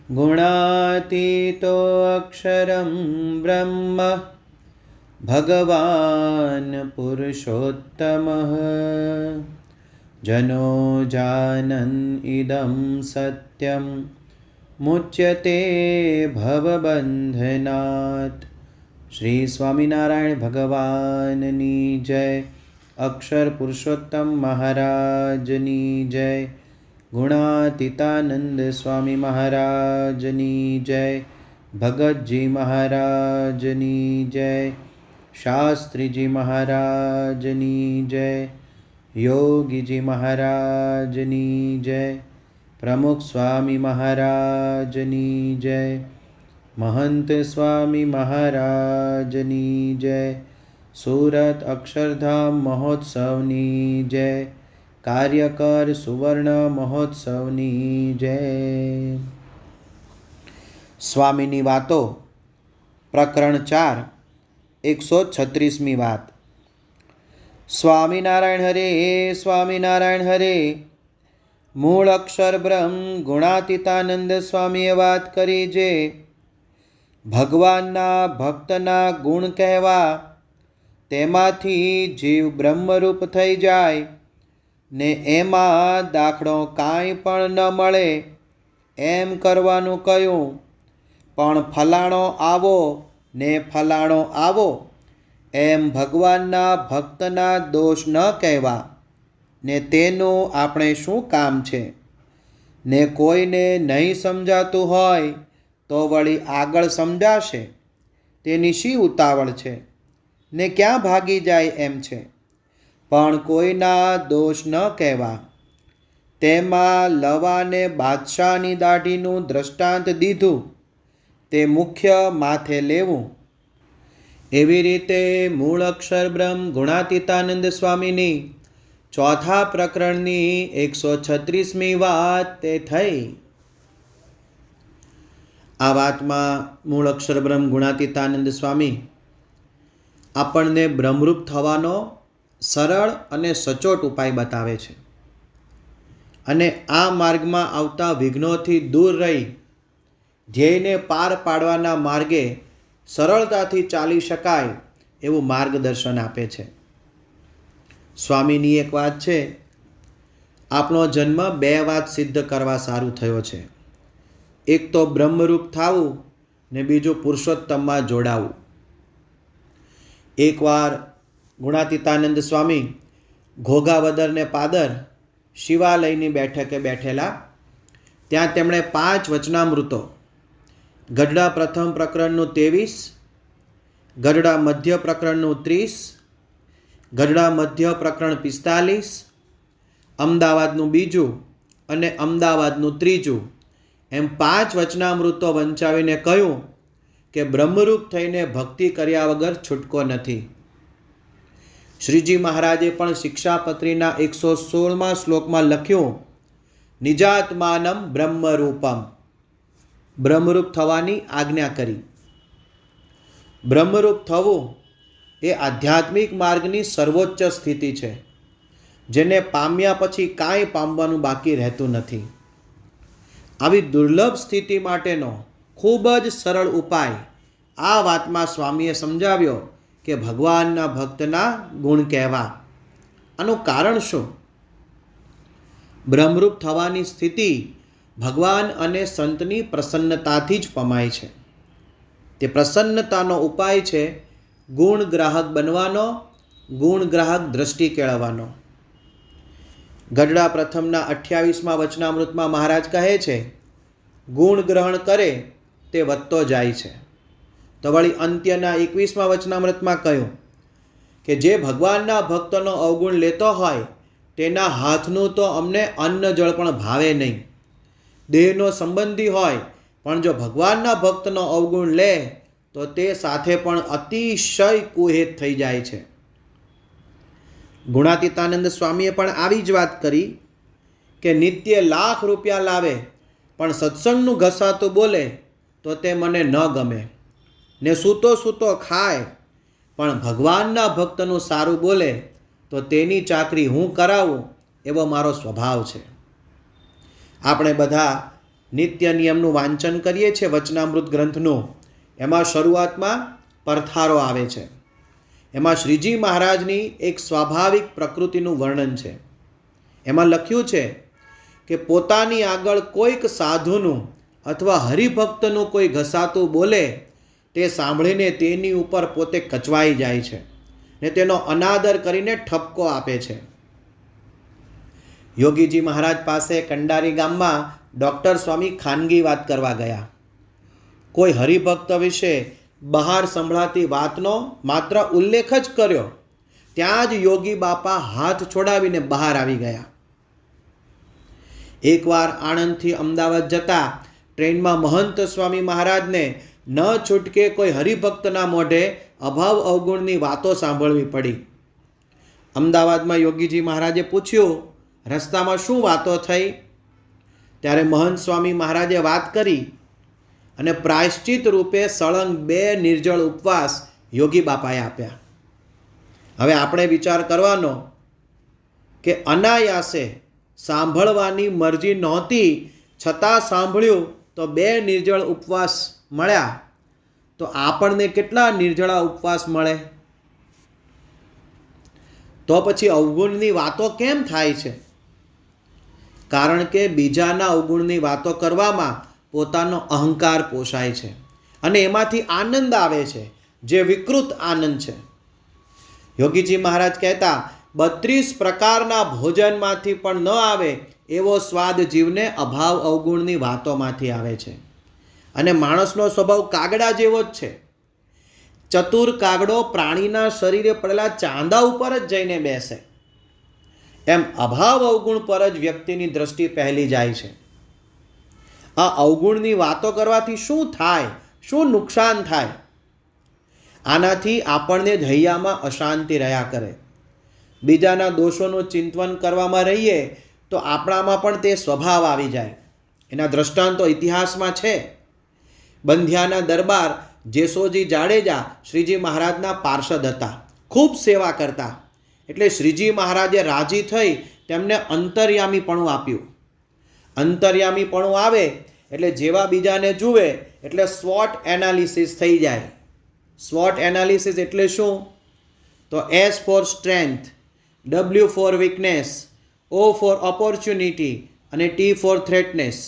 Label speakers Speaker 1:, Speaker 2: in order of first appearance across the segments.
Speaker 1: गुणातीतो अक्षरं ब्रह्म भगवान् पुरुषोत्तमः जनो जानन् इदं सत्यं मुच्यते भवबन्धनात्। श्री स्वामिनारायण भगवाननी जय। अक्षर पुरुषोत्तम महाराजनी जय। गुणातीतानंद स्वामी महाराजनी जय। भगत जी महाराजनी जय। शास्त्री जी महाराजनी जय। योगी जी महाराजनी जय। प्रमुख स्वामी महाराजनी जय। महंत स्वामी महाराजनी जय। सूरत अक्षरधाम महोत्सवनी जय। कार्यकर सुवर्ण महोत्सवनी जय। स्वामीनी वातो प्रकरण 4 136मी વાત। स्वामीनारायण हरे स्वामीनारायण हरे। मूळ अक्षर ब्रह्म गुणातीतानंद स्वामीए વાત કરી જે ભગવાનના ભક્તના ગુણ કહેવા તેમાંથી જીવ બ્રહ્મરૂપ થઈ જાય ને એમાં દાખલો કાંઈ પણ ન મળે એમ કરવાનું કહ્યું, પણ ફલાણો આવો ને ફલાણો આવો એમ ભગવાનના ભક્તના દોષ ન કહેવા ને તેનું આપણે શું કામ છે ને કોઈને નહીં સમજાતું હોય તો વળી આગળ સમજાશે તેની શી ઉતાવળ છે ને ક્યાં ભાગી જાય એમ છે, પણ કોઈના દોષ ન કહેવા। તેમાં લવાને બાદશાહની દાઢીનું દ્રષ્ટાંત દીધું તે મુખ્ય માથે લેવું। એવી રીતે મૂળ અક્ષર બ્રહ્મ ગુણાતીતાનંદ સ્વામીની ચોથા પ્રકરણની 136મી વાત તે થઈ। આ વાતમાં મૂળ અક્ષર બ્રહ્મ ગુણાતીતાનંદ સ્વામી આપણને બ્રહ્મરૂપ થવાનો સરળ અને સચોટ ઉપાય બતાવે છે અને આ માર્ગમાં આવતા વિઘ્નોથી દૂર રહી ધ્યેયને પાર પાડવાના માર્ગે સરળતાથી ચાલી શકાય એવું માર્ગદર્શન આપે છે। સ્વામીની એક વાત છે, આપણો જન્મ બે વાત સિદ્ધ કરવા સારું થયો છે। એક તો બ્રહ્મરૂપ થવું ને બીજું પુરુષોત્તમમાં જોડાવું। એકવાર ગુણાતીતાનંદ સ્વામી ઘોઘાવદરને પાદર શિવાલયની બેઠકે બેઠેલા। ત્યાં તેમણે 5 વચનામૃતો ગઢડા પ્રથમ પ્રકરણનું 23, ગઢડા મધ્ય પ્રકરણનું 30, ગઢડા મધ્ય પ્રકરણ 45, અમદાવાદનું બીજું અને અમદાવાદનું ત્રીજું એમ 5 વચનામૃતો વંચાવીને કહ્યું કે બ્રહ્મરૂપ થઈને ભક્તિ કર્યા વગર છૂટકો નથી। શ્રીજી મહારાજે પણ શિક્ષાપત્રીના 116મા શ્લોકમાં લખ્યું, નિજાત્માનમ બ્રહ્મરૂપમ, બ્રહ્મરૂપ થવાની આજ્ઞા કરી। બ્રહ્મરૂપ થવું એ આધ્યાત્મિક માર્ગની સર્વોચ્ચ સ્થિતિ છે, જેને પામ્યા પછી કાંઈ પામવાનું બાકી રહેતું નથી। આવી દુર્લભ સ્થિતિ માટેનો ખૂબ જ સરળ ઉપાય આ વાતમાં સ્વામીએ સમજાવ્યો કે ભગવાનના ભક્તના ગુણ કહેવા। આનું કારણ શું? બ્રહ્મરૂપ થવાની સ્થિતિ ભગવાન અને સંતની પ્રસન્નતાથી જ પમાય છે। તે પ્રસન્નતાનો ઉપાય છે ગુણ ગ્રાહક બનવાનો, ગુણ ગ્રાહક દ્રષ્ટિ કેળવવાનો। ગઢડા પ્રથમના 28મા વચનામૃતમાં મહારાજ કહે છે, ગુણ ગ્રહણ કરે તે વધતો જાય છે। તો વળી અંત્યના 21મા વચનામૃતમાં કહ્યું કે જે ભગવાનના ભક્તનો અવગુણ લેતો હોય તેના હાથનું તો અમને અન્ન જળ પણ ભાવે નહીં। દેહનો સંબંધી હોય પણ જો ભગવાનના ભક્તનો અવગુણ લે તો તે સાથે પણ અતિશય કુહેત થઈ જાય છે। ગુણાતીતાનંદ સ્વામીએ પણ આવી જ વાત કરી કે નિત્ય લાખ રૂપિયા લાવે પણ સત્સંગનું ઘસાતું બોલે તો તે મને ન ગમે, ને સૂતો સૂતો ખાય પણ ભગવાનના ભક્તનું સારું બોલે તો તેની ચાકરી હું કરાવું એવો મારો સ્વભાવ છે। આપણે બધા નિત્ય નિયમનું વાંચન કરીએ છીએ વચનામૃત ગ્રંથનું, એમાં શરૂઆતમાં પરથારો આવે છે. એમાં શ્રીજી મહારાજની એક સ્વાભાવિક પ્રકૃતિનું વર્ણન છે. એમાં લખ્યું છે કે પોતાની આગળ કોઈક સાધુનું અથવા હરિભક્તનું કોઈ ઘસાતું બોલે તે સાંભળીને તેની ઉપર પોતે કચવાઈ જાય છે ને તેનો અનાદર કરીને ઠપકો આપે છે. યોગીજી મહારાજ પાસે કંડારી ગામમાં ડૉક્ટર સ્વામી ખાનગી વાત કરવા ગયા. કોઈ હરિભક્ત વિશે બહાર સંભળાતી વાતનો માત્ર ઉલ્લેખ જ કર્યો, ત્યાં જ યોગી બાપા હાથ છોડાવીને બહાર આવી ગયા. એકવાર આણંદથી અમદાવાદ જતા ટ્રેનમાં મહંત સ્વામી મહારાજને ન છૂટકે કોઈ હરિભક્તના મોઢે અભાવ અવગુણની વાતો સાંભળવી પડી. અમદાવાદમાં યોગીજી મહારાજે પૂછ્યું, રસ્તામાં શું વાતો થઈ? ત્યારે મહંત સ્વામી મહારાજે વાત કરી અને પ્રાયશ્ચિત રૂપે સળંગ 2 નિર્જળ ઉપવાસ યોગી બાપાએ આપ્યા. હવે આપણે વિચાર કરવાનો કે અનાયાસે સાંભળવાની મરજી નહોતી છતાં સાંભળ્યું તો 2 નિર્જળ ઉપવાસ મળ્યા, તો આપણને કેટલા નિર્જળા ઉપવાસ મળે? તો પછી અવગુણની વાતો કેમ થાય છે? કારણ કે બીજાના અવગુણની વાતો કરવામાં પોતાનો અહંકાર પોષાય છે અને એમાંથી આનંદ આવે છે, જે વિકૃત આનંદ છે. યોગીજી મહારાજ કહેતા, 32 પ્રકારના ભોજનમાંથી પણ ન આવે એવો સ્વાદ જીવને અભાવ અવગુણની વાતોમાંથી આવે છે. અને માણસનો સ્વભાવ કાગડા જેવો જ છે. ચતુર કાગડો પ્રાણીના શરીરે પડેલા ચાંદા ઉપર જ જઈને બેસે, એમ અભાવ અવગુણ પર જ વ્યક્તિની દ્રષ્ટિ પહેલી જાય છે. આ અવગુણની વાતો કરવાથી શું થાય, શું નુકસાન થાય? આનાથી આપણને જ હૈયામાં અશાંતિ રહ્યા કરે. બીજાના દોષોનું ચિંતન કરવામાં રહીએ તો આપણામાં પણ તે સ્વભાવ આવી જાય. એના દ્રષ્ટાંતો ઇતિહાસમાં છે. બંધિયાના દરબાર જેસોજી જાડેજા શ્રીજી મહારાજના પાર્ષદ હતા, ખૂબ સેવા કરતા. એટલે શ્રીજી મહારાજે રાજી થઈ તેમને અંતર્યામીપણું આપ્યું. અંતર્યામીપણું આવે એટલે જેવા બીજાને જુએ એટલે સ્વોટ એનાલિસિસ થઈ જાય. સ્વોટ એનાલિસિસ એટલે શું? તો S for strength, W for weakness, O for opportunity અને T ફોર થ્રેટનેસ.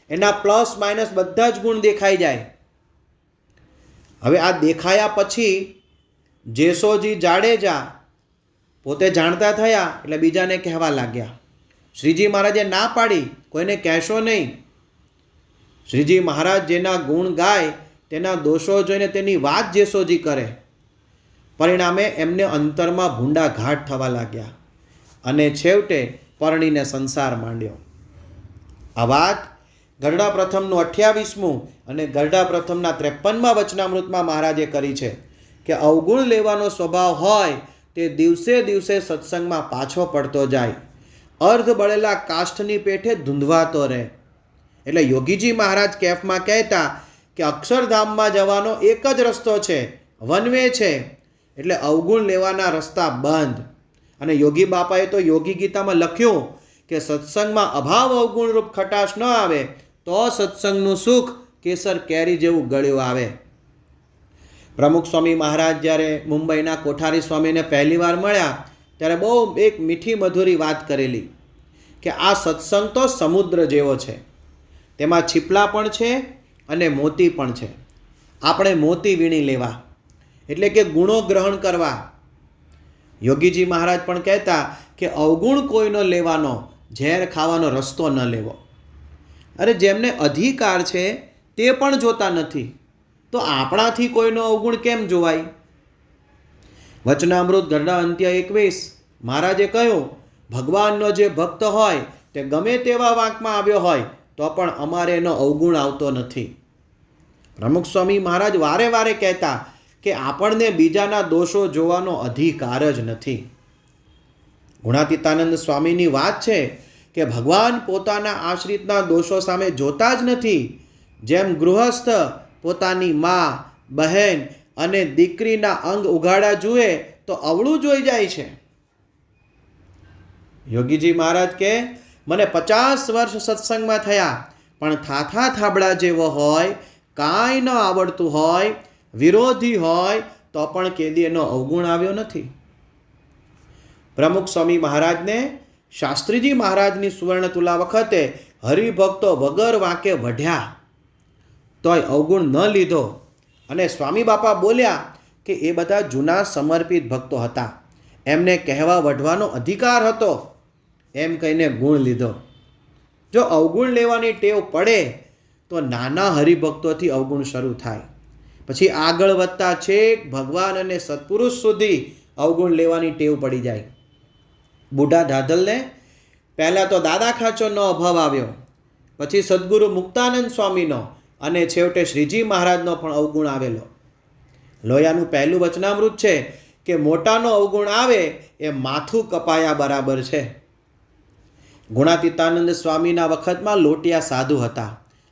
Speaker 1: એના પ્લસ માઇનસ બધા જ ગુણ દેખાઈ જાય. હવે આ દેખાયા પછી જેસોજી જાડેજા પોતે જાણતા થયા એટલે બીજાને કહેવા લાગ્યા. શ્રીજી મહારાજે ના પાડી, કોઈને કહેશો નહીં. શ્રીજી મહારાજ જેના ગુણ ગાય તેના દોષો જોઈને તેની વાત જેસોજી કરે. પરિણામે એમને અંતરમાં ભૂંડા ઘાટ થવા લાગ્યા અને છેવટે પરણીને સંસાર માંડ્યો. આ વાત ગરડા પ્રથમનું 28મું અને ગરડા પ્રથમના 53મા વચનામૃતમાં મહારાજે કરી છે કે અવગુણ લેવાનો સ્વભાવ હોય તે દિવસે દિવસે સત્સંગમાં પાછો પડતો જાય, અર્ધ બળેલા કાષ્ઠની પેઠે ધૂંધવાતો રહે. એટલે યોગીજી મહારાજ કેફમાં કહેતા કે અક્ષરધામમાં જવાનો એક જ રસ્તો છે, વન વે છે. એટલે અવગુણ લેવાના રસ્તા બંધ. અને યોગી બાપાએ તો યોગી ગીતામાં લખ્યું કે સત્સંગમાં અભાવ અવગુણ રૂપ ખટાશ ન આવે તો સત્સંગનું સુખ કેસર કેરી જેવું ગળ્યું આવે. પ્રમુખ સ્વામી મહારાજ જ્યારે મુંબઈના કોઠારી સ્વામીને પહેલીવાર મળ્યા ત્યારે બહુ એક મીઠી મધુરી વાત કરેલી કે આ સત્સંગ તો સમુદ્ર જેવો છે, તેમાં છીપલા પણ છે અને મોતી પણ છે. આપણે મોતી વીણી લેવા, એટલે કે ગુણો ગ્રહણ કરવા. યોગીજી મહારાજ પણ કહેતા કે અવગુણ કોઈનો લેવાનો, ઝેર ખાવાનો રસ્તો ન લેવો. અરે જેમને અધિકાર છે તે પણ જોતા નથી તો આપણાથી કોઈનો અવગુણ કેમ જોવાય? વચનામૃત ગરડા અંત્ય 21 મહારાજે કહ્યું, ભગવાનનો જે ભક્ત હોય તે ગમે તેવા વાંકમાં આવ્યો હોય તો પણ અમારે એનો અવગુણ આવતો નથી. પ્રમુખ સ્વામી મહારાજ વારે વારે કહેતા કે આપણને બીજાના દોષો જોવાનો અધિકાર જ નથી. ગુણાતીતાનંદ સ્વામીની વાત છે કે ભગવાન પોતાના આશ્રિતના દોષો સામે જોતા જ નથી. જેમ ગૃહસ્થ પોતાની મા, બહેન અને દીકરીના અંગ ઉઘાડા જુએ તો અવળું જોઈ જાય છે. યોગીજી મહારાજ કે મને 50 વર્ષ સત્સંગમાં થયા પણ થાથા થાબડા જેવો હોય, કાંઈ ન આવડતું હોય, વિરોધી હોય તો પણ કેદી એનો અવગુણ આવ્યો નથી. પ્રમુખ સ્વામી મહારાજને શાસ્ત્રીજી મહારાજની સુવર્ણ તુલા વખતે હરિભક્તો વગર વાંકે વઢ્યા તોય અવગુણ ન લીધો. અને સ્વામી બાપા બોલ્યા કે એ બધા જૂના સમર્પિત ભક્તો હતા, એમને કહેવા વઢવાનો અધિકાર હતો, એમ કહીને ગુણ લીધો. જો અવગુણ લેવાની ટેવ પડે તો નાના હરિભક્તોથી અવગુણ શરૂ થાય, પછી આગળ વધતા છેક ભગવાન અને સત્પુરુષ સુધી અવગુણ લેવાની ટેવ પડી જાય. બુઢા ધાધલને પહેલાં તો દાદા ખાચરનો અભાવ આવ્યો, પછી સદગુરુ મુક્તાનંદ સ્વામીનો અને છેવટે શ્રીજી મહારાજનો પણ અવગુણ આવેલો. લોયાનું પહેલું વચનામૃત છે કે મોટાનો અવગુણ આવે એ માથું કપાયા બરાબર છે. ગુણાતીતાનંદ સ્વામીના વખતમાં લોટિયા સાધુ હતા,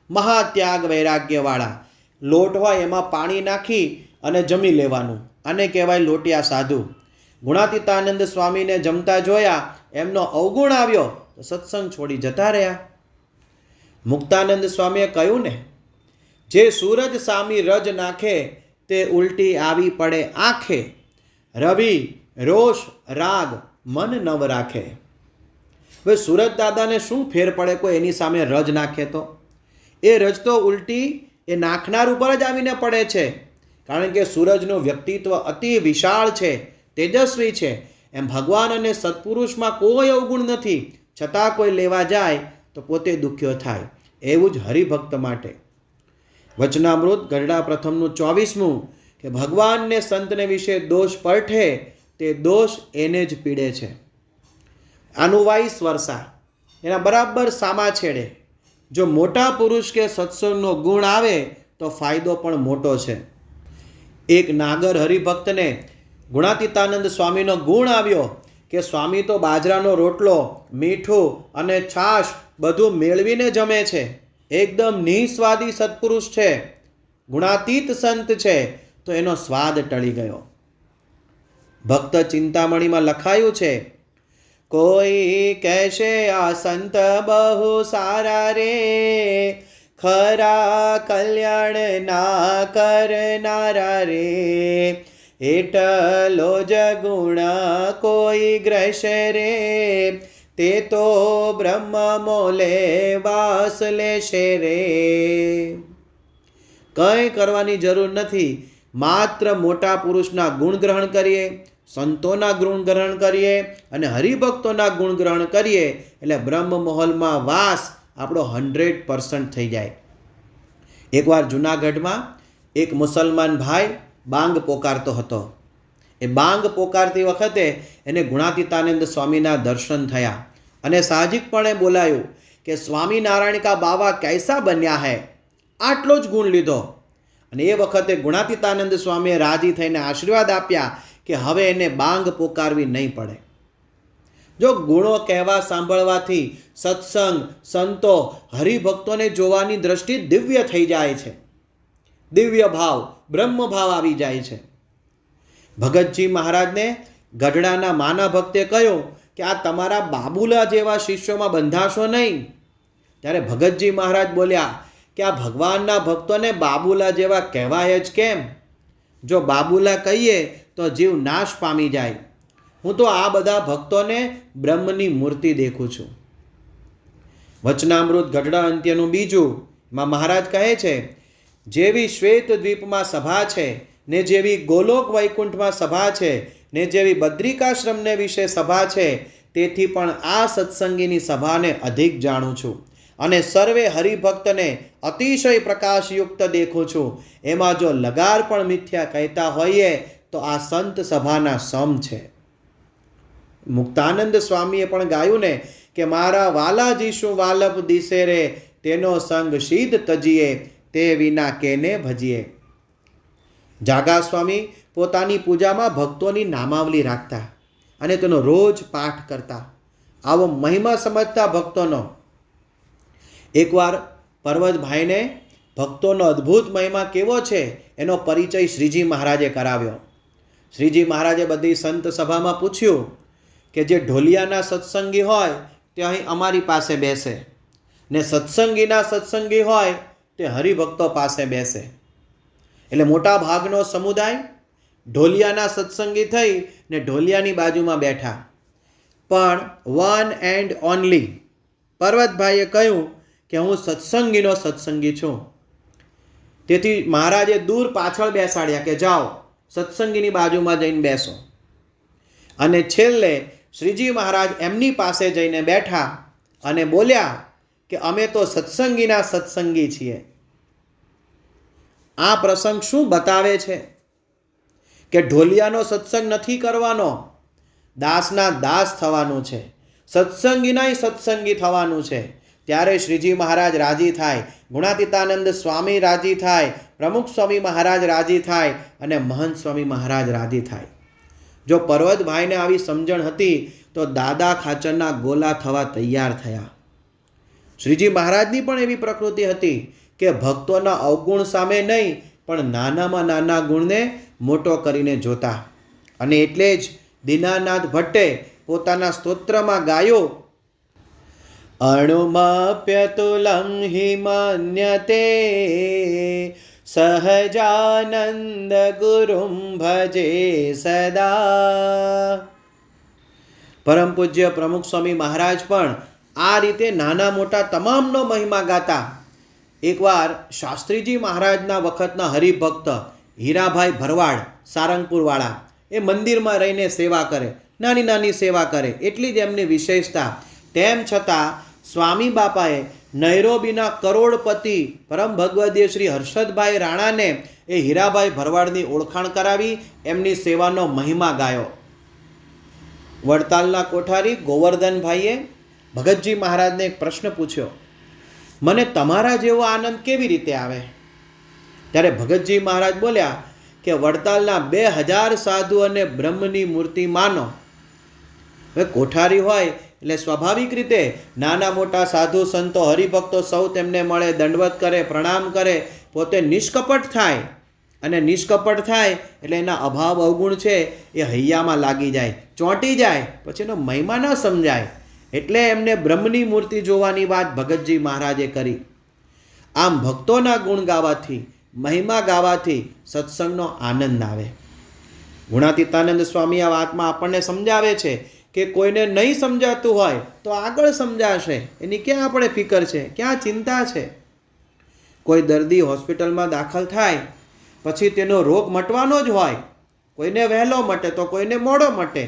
Speaker 1: મહાત્યાગ વૈરાગ્યવાળા. લોટ હોય એમાં પાણી નાખી અને જમી લેવાનું, આને કહેવાય લોટિયા સાધુ. ગુણાતીતાનંદ સ્વામીને જમતા જોયા, એમનો અવગુણ આવ્યો તો સત્સંગ છોડી જતા રહ્યા. મુક્તાનંદ સ્વામીએ કહ્યું ને, જે સૂરજ સામી રજ નાખે તે ઉલટી આવી પડે આંખે, રવિ રોષ રાગ મન નવ રાખે. હવે સૂરજ દાદાને શું ફેર પડે કોઈ એની સામે રજ નાખે તો? એ રજ તો ઉલટી એ નાખનાર ઉપર જ આવીને પડે છે, કારણ કે સૂરજનું વ્યક્તિત્વ અતિ વિશાળ છે, તેજસ્વી છે. એમ ભગવાન અને સત્પુરુષમાં કોઈ અવગુણ નથી, છતાં કોઈ લેવા જાય તો પોતે દુખ્યો થાય. એવું જ હરિભક્ત માટે. વચનામૃત ગરડા પ્રથમનું 24મું કે ભગવાનને સંતને વિશે દોષ પરઠે તે દોષ એને જ પીડે છે. આનું વાઈસ વર્ષા એના બરાબર સામા છેડે. જો મોટા પુરુષ કે સત્સંગનો ગુણ આવે તો ફાયદો પણ મોટો છે. એક નાગર હરિભક્તને ગુણાતીતાનંદ સ્વામીનો ગુણ આવ્યો કે સ્વામી તો બાજરાનો રોટલો, મીઠું અને છાશ બધું મેળવીને જમે છે, એકદમ નિસ્વાદી સત્પુરુષ છે, ગુણાતીત સંત છે. તો એનો સ્વાદ ટળી ગયો. ભક્ત ચિંતામણીમાં લખાયું છે, કોઈ કહેશે આ સંત બહુ સારા રે, ખરા કલ્યાણ ના કરનારા રે, એટલો જ ગુણ કોઈ ગ્રહશે રે, તે તો બ્રહ્મ મોલે વાસ લેશે રે. કંઈ કરવાની જરૂર નથી, માત્ર મોટા પુરુષના ગુણ ગ્રહણ કરીએ, સંતોના ગુણ ગ્રહણ કરીએ અને હરિભક્તોના ગુણ ગ્રહણ કરીએ એટલે બ્રહ્મ મહોલમાં વાસ આપણો 100% થઈ જાય. એકવાર જૂનાગઢમાં એક મુસલમાન ભાઈ બાંગ પોકારતો હતો. એ બાંગ પોકારતી વખતે એને ગુણાતીતાનંદ સ્વામીના દર્શન થયા અને સાહજિકપણે બોલાયું કે સ્વામિનારાયણ કા બાવા કૈસા બન્યા હૈ, આટલો જ ગુણ લીધો. અને એ વખતે ગુણાતીતાનંદ સ્વામીએ રાજી થઈને આશીર્વાદ આપ્યા કે હવે એને બાંગ પોકારવી નહીં પડે. જો ગુણો કહેવા સાંભળવાથી સત્સંગ, સંતો, હરિભક્તોને જોવાની દ્રષ્ટિ દિવ્ય થઈ જાય છે. દિવ્ય ભાવ, બ્રહ્મ ભાવ આવી જાય છે. ભગતજી મહારાજને ગઢડાના માના ભક્તે કહ્યું કે આ તમારા બાબુલા જેવા શિષ્યોમાં બંધાશો નહીં. ત્યારે ભગતજી મહારાજ બોલ્યા કે આ ભગવાનના ભક્તોને બાબુલા જેવા કહેવાય જ કેમ? જો બાબુલા કહીએ તો જીવ નાશ પામી જાય. હું તો આ બધા ભક્તોને બ્રહ્મની મૂર્તિ દેખું છું. વચનામૃત ગઢડા અંત્યનું 2 માં મહારાજ કહે છે, જેવી શ્વેત દ્વીપમાં સભા છે ને જેવી ગોલોક વૈકુંઠમાં સભા છે ને જેવી બદ્રિકાશ્રમને વિશે સભા છે, તેથી પણ આ સત્સંગીની સભાને અધિક જાણું છું અને સર્વે હરિભક્તને અતિશય પ્રકાશયુક્ત દેખું છું. એમાં જો લગાર પણ મિથ્યા કહેતા હોઈએ તો આ સંત સભાના સમ છે. મુક્તાનંદ સ્વામીએ પણ ગાયું ને કે મારા વાલાજી શું વાલપ દિશે રે, તેનો સંગ શીદ તજીએ, તે વિના કેને ભજીએ. જાગા સ્વામી પોતાની પૂજામાં ભક્તોની નામાવલી રાખતા અને તેનો રોજ પાઠ કરતા. આવો મહિમા સમજતા ભક્તોનો એકવાર પર્વતભાઈને ભક્તોનો અદ્ભુત મહિમા કેવો છે એનો પરિચય શ્રીજી મહારાજે કરાવ્યો. શ્રીજી મહારાજે બધી સંત સભામાં પૂછ્યું કે જે ઢોલિયાના સત્સંગી હોય તે અહીં અમારી પાસે બેસે ને સત્સંગીના સત્સંગી હોય તે હરિભક્તો પાસે બેસે. એટલે મોટા ભાગનો સમુદાય ઢોલિયાના સત્સંગી થઈ ને ઢોલિયાની બાજુમાં બેઠા. પણ વન એન્ડ ઓનલી પર્વતભાઈએ કહ્યું કે હું સત્સંગીનો સત્સંગી છું. તેથી મહારાજે દૂર પાછળ બેસાડ્યા કે જાઓ સત્સંગીની બાજુમાં જઈને બેસો. અને છેલ્લે શ્રીજી મહારાજ એમની પાસે જઈને બેઠા અને બોલ્યા કે અમે તો સત્સંગીના સત્સંગી છીએ. આ પ્રસંગ શું બતાવે છે? કે ઢોલિયાનો સત્સંગ નથી કરવાનો, દાસના દાસ થવાનું છે, સત્સંગીના સત્સંગી થવાનું છે. ત્યારે શ્રીજી મહારાજ રાજી થાય, ગુણાતીતાનંદ સ્વામી રાજી થાય, પ્રમુખ સ્વામી મહારાજ રાજી થાય અને મહંત સ્વામી મહારાજ રાજી થાય. જો પર્વતભાઈને આવી સમજણ હતી તો દાદા ખાચરના ગોલા થવા તૈયાર થયા. શ્રીજી મહારાજની પણ એવી પ્રકૃતિ હતી કે ભક્તોના અવગુણ સામે નહીં પણ નાનામાં નાના ગુણને મોટો કરીને જોતા. અને એટલે જ દીનાનાથ ભટ્ટે પોતાના સ્તોત્રમાં ગાયો, અણુમાપ્યતુલં હિ મન્યતે સહજાનંદ ગુરુમ ભજે સદા. પરમ પૂજ્ય પ્રમુખ સ્વામી મહારાજ પણ આ રીતે નાના મોટા તમામનો મહિમા ગાતા. એકવાર શાસ્ત્રીજી મહારાજના વખતના હરિભક્ત હીરાભાઈ ભરવાડ સારંગપુરવાળા એ મંદિરમાં રહીને સેવા કરે, નાની નાની સેવા કરે, એટલી જ એમની વિશેષતા. તેમ છતાં સ્વામી બાપાએ નૈરોબીના કરોડપતિ પરમ ભગવદીય શ્રી હર્ષદભાઈ રાણાને એ હીરાભાઈ ભરવાડની ઓળખાણ કરાવી, એમની સેવાનો મહિમા ગાયો. વડતાલના કોઠારી ગોવર્ધનભાઈએ ભગતજી મહારાજને એક પ્રશ્ન પૂછ્યો, મને તમારા જેવો આનંદ કેવી રીતે આવે? ત્યારે ભગતજી મહારાજ બોલ્યા કે વડતાલના 2000 સાધુ અને બ્રહ્મની મૂર્તિ માનો. હવે કોઠારી હોય એટલે સ્વાભાવિક રીતે નાના મોટા સાધુ સંતો હરિભક્તો સૌ તેમને મળે, દંડવત કરે, પ્રણામ કરે, પોતે નિષ્કપટ થાય. અને નિષ્કપટ થાય એટલે એના અભાવ અવગુણ છે એ હૈયામાં લાગી જાય, ચોંટી જાય, પછી એનો મહિમા ન સમજાય. એટલે એમને બ્રહ્મની મૂર્તિ જોવાની વાત ભગતજી મહારાજે કરી. આમ ભક્તોના ગુણ ગાવાથી, મહિમા ગાવાથી સત્સંગનો આનંદ આવે. ગુણાતીતાનંદ સ્વામી આ વાતમાં આપણને સમજાવે છે કે કોઈને નહીં સમજાતું હોય તો આગળ સમજાશે, એની ક્યાં આપણે ફિકર છે, ક્યાં ચિંતા છે. કોઈ દર્દી હોસ્પિટલમાં દાખલ થાય પછી તેનો રોગ મટવાનો જ હોય, કોઈને વહેલો મટે તો કોઈને મોડો મટે,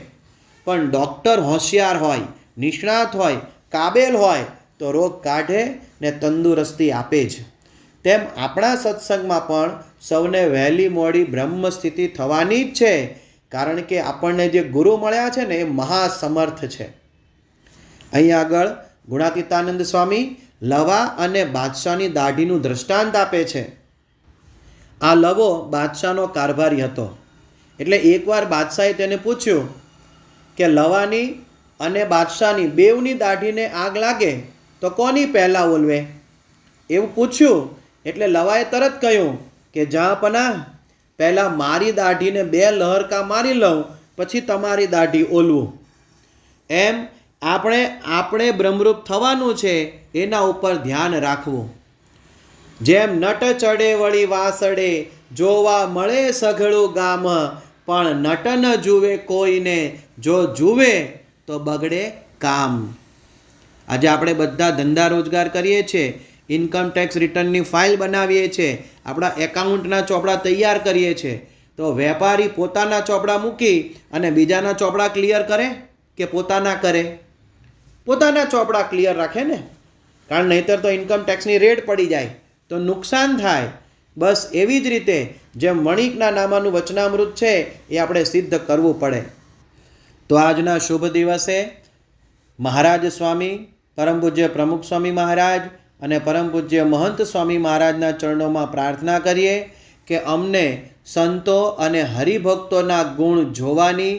Speaker 1: પણ ડૉક્ટર હોશિયાર હોય, નિષ્ણાત હોય, કાબેલ હોય તો રોગ કાઢે ને તંદુરસ્તી આપે જ. તેમ આપણા સત્સંગમાં પણ સૌને વહેલી મોડી બ્રહ્મ સ્થિતિ થવાની જ છે, કારણ કે આપણને જે ગુરુ મળ્યા છે ને એ મહાસમર્થ છે. અહીં આગળ ગુણાતીતાનંદ સ્વામી લવા અને બાદશાહની દાઢીનું દૃષ્ટાંત આપે છે. આ લવો બાદશાહનો કારભારી હતો. એટલે એકવાર બાદશાહે તેને પૂછ્યું કે લવાની અને બાદશાહની બેવની દાઢીને આગ લાગે તો કોની પહેલાં ઓલવે? એવું પૂછ્યું એટલે લવાએ તરત કહ્યું કે જહાંપનાહ, પહેલાં મારી દાઢીને 2 લહરકા મારી લઉં પછી તમારી દાઢી ઓલવું. એમ આપણે બ્રહ્મરૂપ થવાનું છે એના ઉપર ધ્યાન રાખવું. જેમ નટ ચડે વળી વાસડે, જોવા મળે સઘળું ગામ, પણ નટ ન જુએ કોઈને, જો જુએ તો બગડે કામ. આજે આપણે બધા ધંધા રોજગાર કરીએ છીએ, ઇન્કમ ટેક્સ રિટર્નની ફાઇલ બનાવીએ છીએ, આપણા એકાઉન્ટના ચોપડા તૈયાર કરીએ છીએ, તો વેપારી પોતાના ચોપડા મૂકી અને બીજાના ચોપડા ક્લિયર કરે કે પોતાના કરે? પોતાના ચોપડા ક્લિયર રાખે ને, કારણ નહીંતર તો ઇન્કમ ટેક્સની રેડ પડી જાય તો નુકસાન થાય. બસ એવી જ રીતે જેમ વણિકના નામાનું વચનામૃત છે એ આપણે સિદ્ધ કરવું પડે. તો આજના શુભ દિવસે મહારાજ સ્વામી, પરમ પૂજ્ય પ્રમુખ સ્વામી મહારાજ અને પરમ પૂજ્ય મહંત સ્વામી મહારાજના ચરણોમાં પ્રાર્થના કરીએ કે અમને સંતો અને હરિભક્તોના ગુણ જોવાની,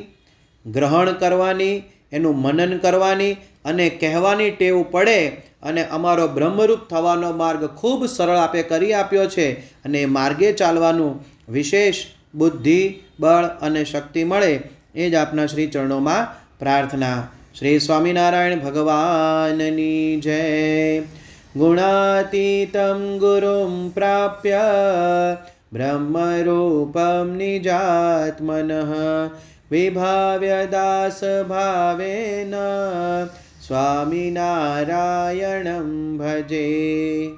Speaker 1: ગ્રહણ કરવાની, એનું મનન કરવાની અને કહેવાની ટેવ પડે અને અમારો બ્રહ્મરૂપ થવાનો માર્ગ ખૂબ સરળ આપે કરી આપ્યો છે. અને એ માર્ગે ચાલવાનું વિશેષ બુદ્ધિ, બળ અને શક્તિ મળે એ જ આપના શ્રી ચરણોમાં પ્રાર્થના. શ્રી સ્વામિનારાયણ ભગવાનની જય. गुणातीतं गुरुं प्राप्य ब्रह्मरूपं निजात्मनः विभाव्य दासभावेन स्वामिनारायणं भजे।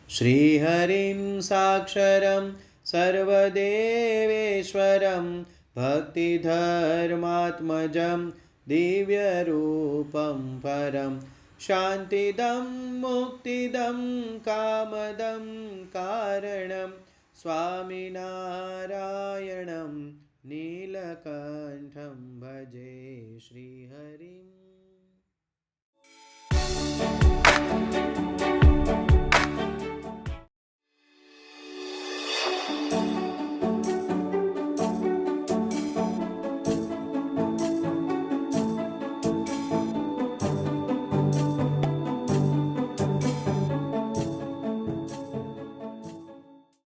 Speaker 1: श्रीहरिं साक्षरं सर्वदेवेश्वरं भक्तिधर्मात्मजं दिव्यरूपं परं शान्तिदं मुक्तिदं कामदं कारणं स्वामिनारायणं नीलकण्ठं भजे श्रीहरिम्।